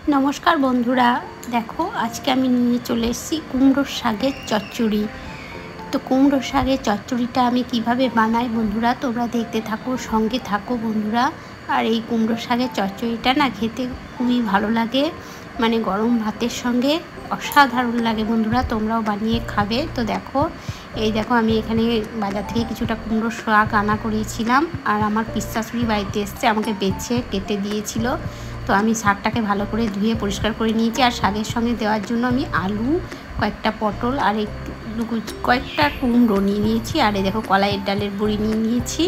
নমস্কার বন্ধুরা, দেখো আজকে আমি নিয়ে চলে এসেছি কুমড়োর শাকের চচ্চড়ি। তো কুমড়োর শাকের চচ্চড়িটা আমি কিভাবে বানাই বন্ধুরা, তোমরা দেখতে থাকো, সঙ্গে থাকো বন্ধুরা। আর এই কুমড়োর শাকের চচ্চড়িটা না খেতে খুবই ভালো লাগে, মানে গরম ভাতের সঙ্গে অসাধারণ লাগে বন্ধুরা, তোমরাও বানিয়ে খাবে। তো দেখো, এই দেখো আমি এখানে বাজার থেকে কিছুটা কুমড়োর শাক আনা করিয়েছিলাম, আর আমার পিসশাশুড়ি বাড়িতে এসছে, আমাকে বেছে কেটে দিয়েছিল। তো আমি শাকটাকে ভালো করে ধুয়ে পরিষ্কার করে নিয়েছি। আর শাকের সঙ্গে দেওয়ার জন্য আমি আলু, কয়েকটা পটল আর কয়েকটা কুমড়ো নিয়ে নিয়েছি। আর এই দেখো কলাইয়ের ডালের বড়ি নিয়ে নিয়েছি।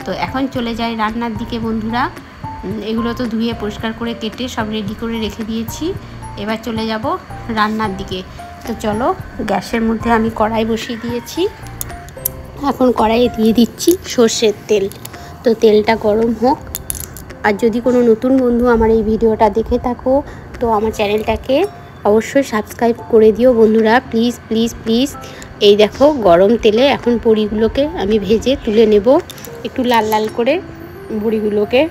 তো এখন চলে যাই রান্নার দিকে বন্ধুরা। এগুলো তো ধুয়ে পরিষ্কার করে কেটে সব রেডি করে রেখে দিয়েছি। এবার চলে যাব রান্নার দিকে। তো চলো, গ্যাসের মধ্যে আমি কড়াই বসিয়ে দিয়েছি। এখন কড়াইয়ে দিয়ে দিচ্ছি সর্ষের তেল। তো তেলটা গরম হোক। আর যদি কোনো নতুন বন্ধু আমার এই ভিডিওটা দেখে থাকো, তো আমার চ্যানেলটাকে অবশ্যই সাবস্ক্রাইব করে দিও বন্ধুরা, প্লিজ প্লিজ প্লিজ। এই দেখো গরম তেলে এখন বড়িগুলোকে আমি ভেজে তুলে নেব। একটু লাল লাল করে বড়িগুলোকে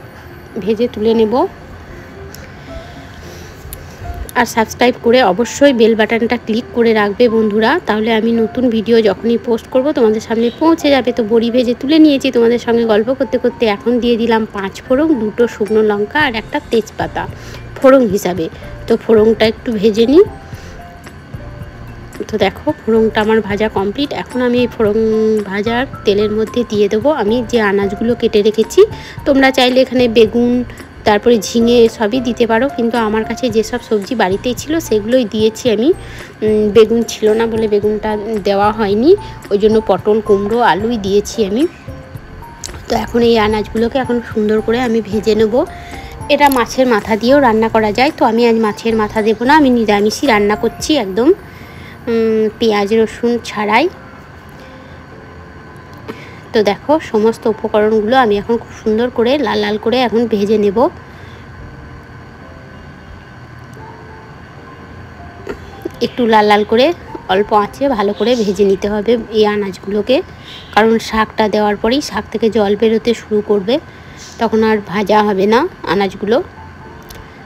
ভেজে তুলে নেব। আর সাবস্ক্রাইব করে অবশ্যই বেল বাটনটা ক্লিক করে রাখবে বন্ধুরা, তাহলে আমি নতুন ভিডিও যখনই পোস্ট করব তোমাদের সামনে পৌঁছে যাবে। তো বড়ি ভেজে তুলে নিয়েছি তোমাদের সঙ্গে গল্প করতে করতে। এখন দিয়ে দিলাম 5 ফোড়ন, 2টো শুকনো লঙ্কা আর একটা তেজপাতা ফোড়ন হিসাবে। তো ফোড়নটা একটু ভেজে নিই। তো দেখো ফোড়নটা আমার ভাজা কমপ্লিট। এখন আমি এই ফোড়ন ভাজার তেলের মধ্যে দিয়ে দেবো আমি যে আনাজগুলো কেটে রেখেছি। তোমরা চাইলে এখানে বেগুন, তারপরে ঝিঙে সবই দিতে পারো, কিন্তু আমার কাছে যেসব সবজি বাড়িতেই ছিল সেগুলোই দিয়েছি আমি। বেগুন ছিল না বলে বেগুনটা দেওয়া হয়নি, ওই জন্য পটল, কুমড়ো, আলুই দিয়েছি আমি। তো এখন এই আনাজগুলোকে এখন সুন্দর করে আমি ভেজে নেব। এটা মাছের মাথা দিয়েও রান্না করা যায়, তো আমি আজ মাছের মাথা দেবো না, আমি নিরামিষই রান্না করছি একদম পেঁয়াজ রসুন ছাড়াই। তো দেখো সমস্ত উপকরণগুলো আমি এখন খুব সুন্দর করে লাল লাল করে এখন ভেজে নেব। একটু লাল লাল করে অল্প আঁচে ভালো করে ভেজে নিতে হবে এই আনাজগুলোকে, কারণ শাকটা দেওয়ার পরেই শাক থেকে জল বেরোতে শুরু করবে, তখন আর ভাজা হবে না আনাজগুলো।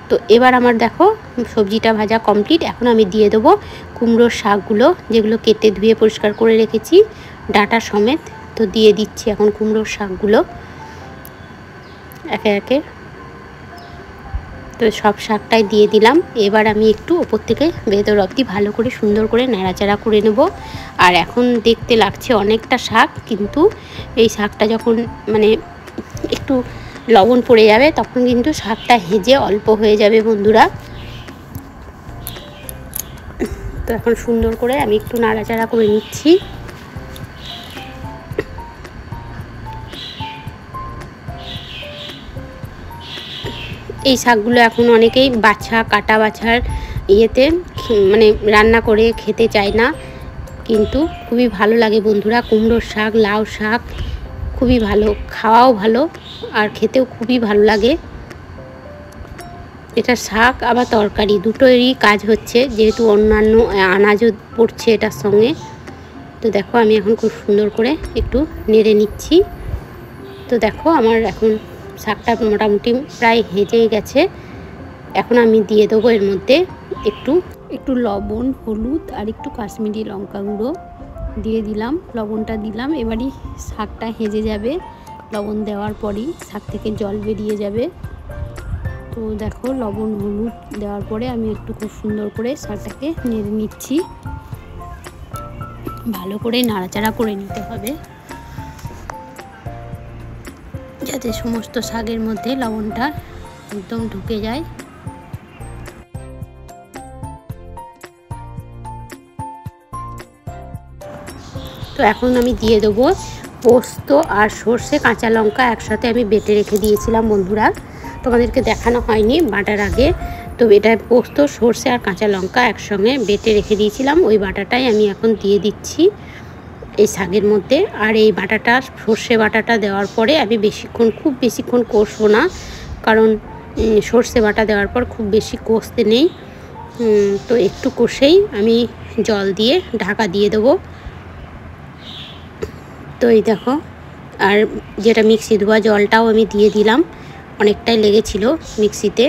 তো এবার আমার দেখো সবজিটা ভাজা কমপ্লিট। এখন আমি দিয়ে দেবো কুমড়োর শাকগুলো, যেগুলো কেটে ধুয়ে পরিষ্কার করে রেখেছি ডাঁটা সমেত। তো দিয়ে দিচ্ছি এখন কুমড়োর শাকগুলো একে একে। তো সব শাকটাই দিয়ে দিলাম। এবার আমি একটু ওপর থেকে ভেতর অবধি ভালো করে সুন্দর করে নাড়াচাড়া করে নেব। আর এখন দেখতে লাগছে অনেকটা শাক, কিন্তু এই শাকটা যখন মানে একটু লবণ পড়ে যাবে তখন কিন্তু শাকটা হেজে অল্প হয়ে যাবে বন্ধুরা। তো এখন সুন্দর করে আমি একটু নাড়াচাড়া করে নিচ্ছি। এই শাকগুলো এখন অনেকেই কাটা বাছার ইয়েতে মানে রান্না করে খেতে চায় না, কিন্তু খুবই ভালো লাগে বন্ধুরা। কুমড়োর শাক, লাউ শাক খুবই ভালো, খাওয়াও ভালো আর খেতেও খুবই ভালো লাগে। এটা শাক আবার তরকারি দুটোরই কাজ হচ্ছে, যেহেতু অন্যান্য আনাজও পড়ছে এটার সঙ্গে। তো দেখো আমি এখন খুব সুন্দর করে একটু নেড়ে নিচ্ছি। তো দেখো আমার এখন শাকটা মোটামুটি প্রায় হেজেই গেছে। এখন আমি দিয়ে দেবো এর মধ্যে একটু লবণ, হলুদ আর একটু কাশ্মীরি লঙ্কা গুঁড়ো দিয়ে দিলাম। লবণটা দিলাম, এবারই শাকটা হেজে যাবে। লবণ দেওয়ার পরই শাক থেকে জল বেরিয়ে যাবে। তো দেখো লবণ হলুদ দেওয়ার পরে আমি একটু খুব সুন্দর করে শাকটাকে নেড়ে নিচ্ছি। ভালো করে নাড়াচাড়া করে নিতে হবে, যাতে সমস্ত শাকের মধ্যে লবণটা একদম ঢুকে যায়। তো এখন আমি দিয়ে দেবো পোস্ত আর সর্ষে, কাঁচা লঙ্কা একসাথে আমি বেটে রেখে দিয়েছিলাম বন্ধুরা, তোমাদেরকে দেখানো হয়নি বাটার আগে। তো এটা পোস্ত, সর্ষে আর কাঁচা লঙ্কা একসঙ্গে বেটে রেখে দিয়েছিলাম, ওই বাটাটাই আমি এখন দিয়ে দিচ্ছি এই শাকের মধ্যে। আর এই বাটাটা, সর্ষে বাটাটা দেওয়ার পরে আমি খুব বেশিক্ষণ কষবো না, কারণ সর্ষে বাটা দেওয়ার পর খুব বেশি কষতে নেই। তো একটু কষেই আমি জল দিয়ে ঢাকা দিয়ে দেবো। তো এই দেখো, আর যেটা মিক্সি ধোয়া জলটাও আমি দিয়ে দিলাম, অনেকটাই লেগেছিল মিক্সিতে।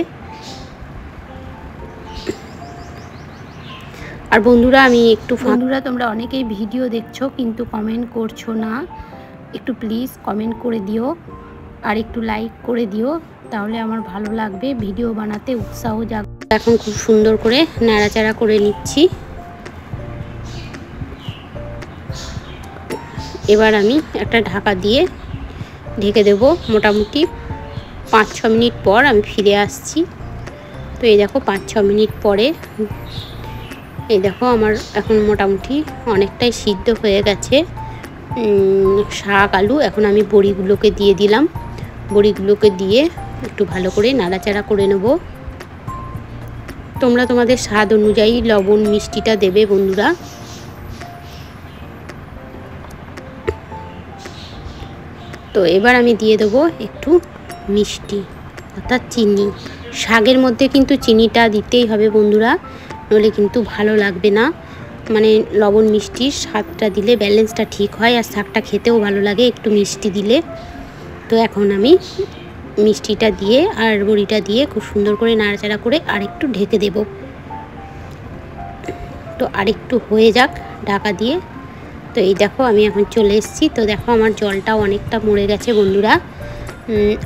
আর বন্ধুরা আমি একটু তোমরা অনেকেই ভিডিও দেখছো কিন্তু কমেন্ট করছো না, একটু প্লিজ কমেন্ট করে দিও আর একটু লাইক করে দিও, তাহলে আমার ভালো লাগবে, ভিডিও বানাতে উৎসাহ জাগবে। এখন খুব সুন্দর করে নাড়াচাড়া করে নিচ্ছি। এবার আমি একটা ঢাকা দিয়ে ঢেকে দেব। মোটামুটি 5-6 মিনিট পর আমি ফিরে আসছি। তো এই দেখো 5-6 মিনিট পরে এই দেখো আমার এখন মোটামুটি অনেকটাই সিদ্ধ হয়ে গেছে শাক আলু। এখন আমি বড়িগুলোকে দিয়ে দিলাম। বড়িগুলোকে দিয়ে একটু ভালো করে নাড়াচাড়া করে নেব। তোমরা তোমাদের স্বাদ অনুযায়ী লবণ মিষ্টিটা দেবে বন্ধুরা। তো এবার আমি দিয়ে দেবো একটু মিষ্টি অর্থাৎ চিনি। শাকের মধ্যে কিন্তু চিনিটা দিতেই হবে বন্ধুরা, নইলে কিন্তু ভালো লাগবে না। মানে লবণ মিষ্টির স্বাদটা দিলে ব্যালেন্সটা ঠিক হয় আর শাকটা খেতেও ভালো লাগে একটু মিষ্টি দিলে। তো এখন আমি মিষ্টিটা দিয়ে আর বড়িটা দিয়ে খুব সুন্দর করে নাড়াচাড়া করে আরেকটু ঢেকে দেব। তো আরেকটু হয়ে যাক ঢাকা দিয়ে। তো এই দেখো আমি এখন চলে এসেছি। তো দেখো আমার জলটাও অনেকটা মরে গেছে বন্ধুরা,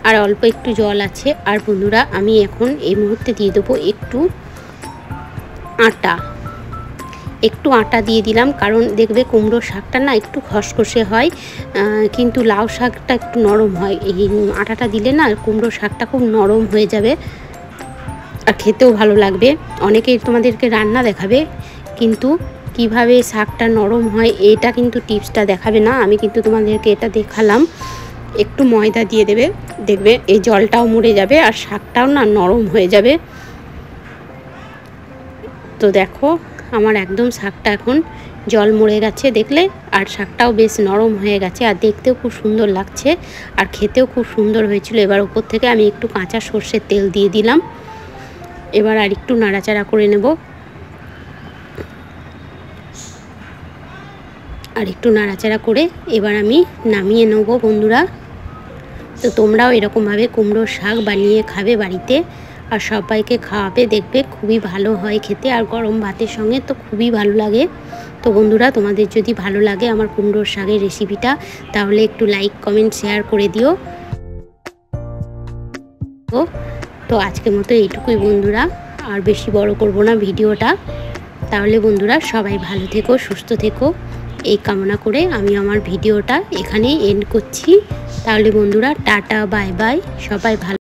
আর অল্প একটু জল আছে। আর বন্ধুরা আমি এখন এই মুহূর্তে দিয়ে দেবো একটু আটা দিয়ে দিলাম, কারণ দেখবে কুমড়োর শাকটা না একটু খসখসে হয়, কিন্তু লাউ শাকটা একটু নরম হয়। এই আটাটা দিলে না কুমড়োর শাকটা খুব নরম হয়ে যাবে আর খেতেও ভালো লাগবে। অনেকেই তোমাদেরকে রান্না দেখাবে কিন্তু কিভাবে শাকটা নরম হয় এটা কিন্তু টিপসটা দেখাবে না, আমি কিন্তু তোমাদেরকে এটা দেখালাম। একটু ময়দা দিয়ে দেবে, দেখবে এই জলটাও মরে যাবে আর শাকটাও না নরম হয়ে যাবে। তো দেখো আমার একদম শাকটা এখন জল মরে গেছে দেখলে, আর শাকটাও বেশ নরম হয়ে গেছে আর দেখতেও খুব সুন্দর লাগছে আর খেতেও খুব সুন্দর হয়েছিল। এবার উপর থেকে আমি একটু কাঁচা সর্ষের তেল দিয়ে দিলাম। এবার আর একটু নাড়াচাড়া করে নেব, আর একটু নাড়াচাড়া করে এবার আমি নামিয়ে নেব বন্ধুরা। তো তোমরাও এরকমভাবে কুমড়োর শাক বানিয়ে খাবে বাড়িতে আর সবাইকে খাওয়াবে, দেখবে খুবই ভালো হয় খেতে আর গরম ভাতের সঙ্গে তো খুবই ভালো লাগে। তো বন্ধুরা তোমাদের যদি ভালো লাগে আমার কুমড়োর শাকের রেসিপিটা তাহলে একটু লাইক কমেন্ট শেয়ার করে দিও। তো আজকের মতো এইটুকুই বন্ধুরা, আর বেশি বড় করব না ভিডিওটা। তাহলে বন্ধুরা সবাই ভালো থেকো, সুস্থ থেকো, এই কামনা করে আমি আমার ভিডিওটা এখানেই এন্ড করছি। তাহলে বন্ধুরা টাটা বাই বাই, সবাই ভালো।